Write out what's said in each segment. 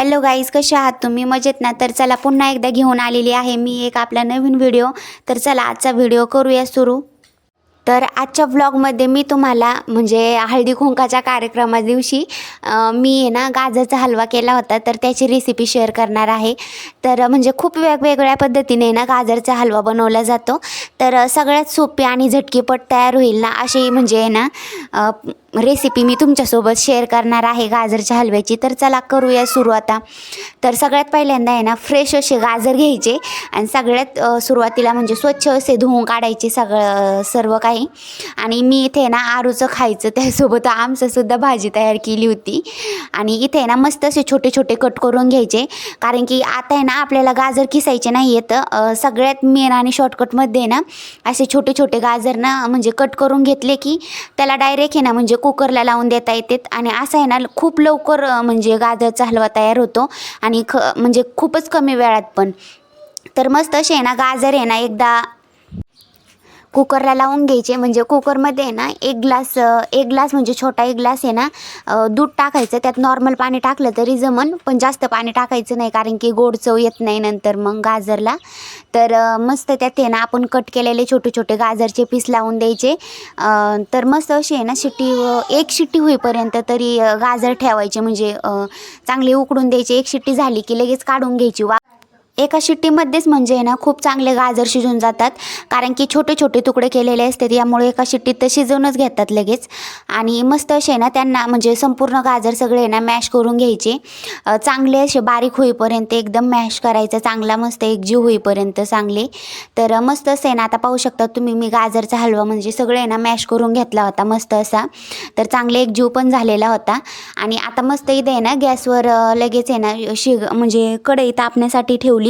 Hello guys, कशा आहात तुम्ही? मजेत ना? तर चला पुन्हा एकदा घेऊन आलेली आहे मी एक आपला नवीन व्हिडिओ. तर चला आजचा व्हिडिओ करूया सुरू. तर आजच्या व्लॉगमध्ये मी तुम्हाला म्हणजे हळदी कुंकाच्या कार्यक्रमा दिवशी मी आहे ना गाजरचा हलवा केला होता, तर त्याची रेसिपी शेअर करणार आहे. तर म्हणजे खूप वेगवेगळ्या पद्धतीने ना गाजरचा हलवा बनवला जातो. तर सगळ्यात सोपी आणि झटकीपट तयार होईल ना अशी म्हणजे ना रेसिपी मी तुमच्यासोबत शेअर करणार आहे गाजरच्या हलव्याची. तर चला करूया सुरू आता. तर सगळ्यात पहिल्यांदा आहे ना फ्रेश असे गाजर घ्यायचे आणि सगळ्यात सुरुवातीला म्हणजे स्वच्छ असे धुवून काढायचे सर्व काही. आणि मी इथे ना आरूचं खायचं त्यासोबत आमचंसुद्धा भाजी तयार केली होती. आणि इथे ना मस्त असे छोटे छोटे कट करून घ्यायचे, कारण की आता आहे ना आपल्याला गाजर किसायचे नाही आहेत. सगळ्यात मेन आणि शॉर्टकटमध्ये ना असे छोटे छोटे गाजर ना म्हणजे कट करून घेतले की त्याला डायरेक्ट आहे ना म्हणजे कुकरला लावून देता येते. आणि असं आहे ना खूप लवकर म्हणजे गाजरचा हलवा तयार होतो आणि म्हणजे खूपच कमी वेळात पण. तर मस्त असे आहे ना गाजर आहे ना एकदा कुकरला लावून घ्यायचे. म्हणजे कुकरमध्ये आहे ना एक ग्लास म्हणजे छोटा एक ग्लास आहे ना दूध टाकायचं. त्यात नॉर्मल पाणी टाकलं तरी जमन, पण जास्त पाणी टाकायचं नाही कारण की गोड चव येत नाही नंतर मग गाजरला. तर मस्त त्यात आहे ना आपण कट केलेले छोटे छोटे गाजरचे पीस लावून द्यायचे. तर मस्त अशी आहे ना एक शिट्टी होईपर्यंत तरी गाजर ठेवायचे, म्हणजे चांगले उकडून द्यायचे. एक शिट्टी झाली की लगेच काढून घ्यायची. एका शिट्टीमध्येच म्हणजे ना खूप चांगले गाजर शिजून जातात, कारण की छोटे छोटे तुकडे केलेले असतात, यामुळे एका शिट्टीत तर शिजवूनच घेतात लगेच. आणि मस्त असे ना त्यांना म्हणजे संपूर्ण गाजर सगळे ना मॅश करून घ्यायचे. चांगले असे बारीक होईपर्यंत एकदम मॅश करायचं, चांगला मस्त एकजीव होईपर्यंत चांगले. तर मस्त असे ना आता पाहू शकता तुम्ही मी गाजरचा हलवा म्हणजे सगळे ना मॅश करून घेतला होता मस्त असा. तर चांगले एकजीव पण झालेला होता. आणि आता मस्त इथे आहे ना गॅसवर लगेच आहे ना म्हणजे कढई तापण्यासाठी ठेवली.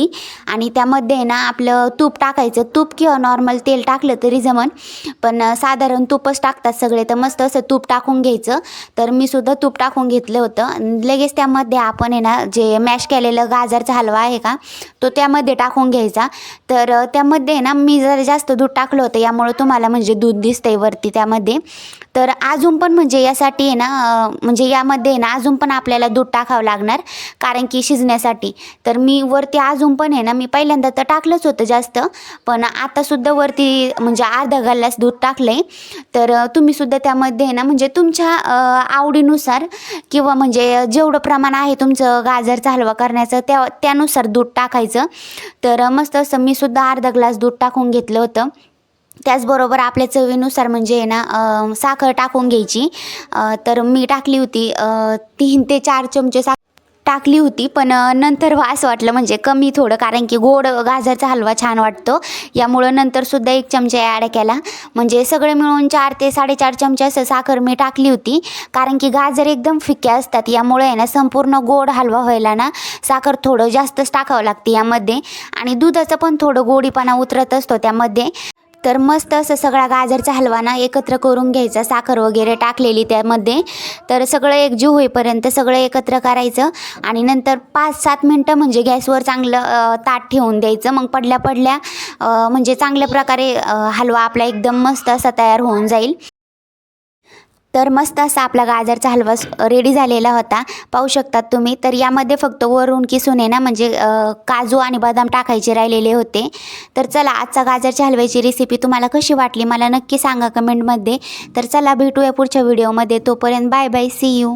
आणि त्यामध्ये ना आपलं तूप टाकायचं. तूप किंवा नॉर्मल तेल टाकलं तरी जमन, पण साधारण तूपच टाकतात सगळे. तर मस्त असं तूप टाकून घ्यायचं. तर मी सुद्धा तूप टाकून घेतलं होतं. लगेच त्यामध्ये आपण आहे ना जे मॅश केलेलं गाजरचा हलवा आहे का तो त्यामध्ये टाकून घ्यायचा. तर त्यामध्ये ना मी जरा जास्त दूध टाकलं होतं, यामुळे तुम्हाला म्हणजे दूध दिसतंय वरती त्यामध्ये. तर अजून पण म्हणजे यासाठी आहे ना म्हणजे यामध्ये ना अजून पण आपल्याला दूध टाकावं लागणार, कारण की शिजण्यासाठी. तर मी वरती अजून पण आहे ना मी पहिल्यांदा तर टाकलंच होतं जास्त, पण आतासुद्धा वरती म्हणजे अर्धा ग्लास दूध टाकलं आहे. तर तुम्हीसुद्धा त्यामध्ये ना म्हणजे तुमच्या आवडीनुसार किंवा म्हणजे जेवढं प्रमाण आहे तुमचं गाजरचा हलवा करण्याचं त्यानुसार दूध टाकायचं. तर मस्त असं मी सुद्धा अर्धा ग्लास दूध टाकून घेतलं होतं. त्याचबरोबर आपल्या चवीनुसार म्हणजे ना साखर टाकून घ्यायची. तर मी टाकली होती 3 ते 4 चमचे टाकली होती, पण नंतर असं वाटलं म्हणजे कमी थोडं, कारण की गोड गाजरचा हलवा छान वाटतो, यामुळं नंतरसुद्धा 1 चमचा ॲड केला. म्हणजे सगळे मिळून 4 ते 4.5 चमचे असं साखर मी टाकली होती, कारण की गाजर एकदम फिक्के असतात. यामुळे आहे ना संपूर्ण गोड हलवा व्हायला ना साखर थोडं जास्तच टाकावं लागते यामध्ये. आणि दुधाचं पण थोडं गोडीपणा उतरत असतो त्यामध्ये. तर मस्त असं सगळा गाजरचा हलवा ना एकत्र करून घ्यायचा, साखर वगैरे टाकलेली त्यामध्ये. तर सगळं एकजीव होईपर्यंत सगळं एकत्र करायचं. आणि नंतर 5-7 मिनटं म्हणजे गॅसवर चांगलं ताट ठेवून द्यायचं. मग पडल्या म्हणजे चांगल्या प्रकारे हलवा आपला एकदम मस्त असा तयार होऊन जाईल. तर मस्त असा आपला गाजरचा हलवा रेडी झालेला होता, पाहू शकतात तुम्ही. तर यामध्ये फक्त वरून किसून आहे ना म्हणजे काजू आणि बदाम टाकायचे राहिलेले होते. तर चला आजचा गाजरच्या हलव्याची रेसिपी तुम्हाला कशी वाटली मला नक्की सांगा कमेंटमध्ये. तर चला भेटूया पुढच्या व्हिडिओमध्ये. तोपर्यंत बाय बाय, सी यू.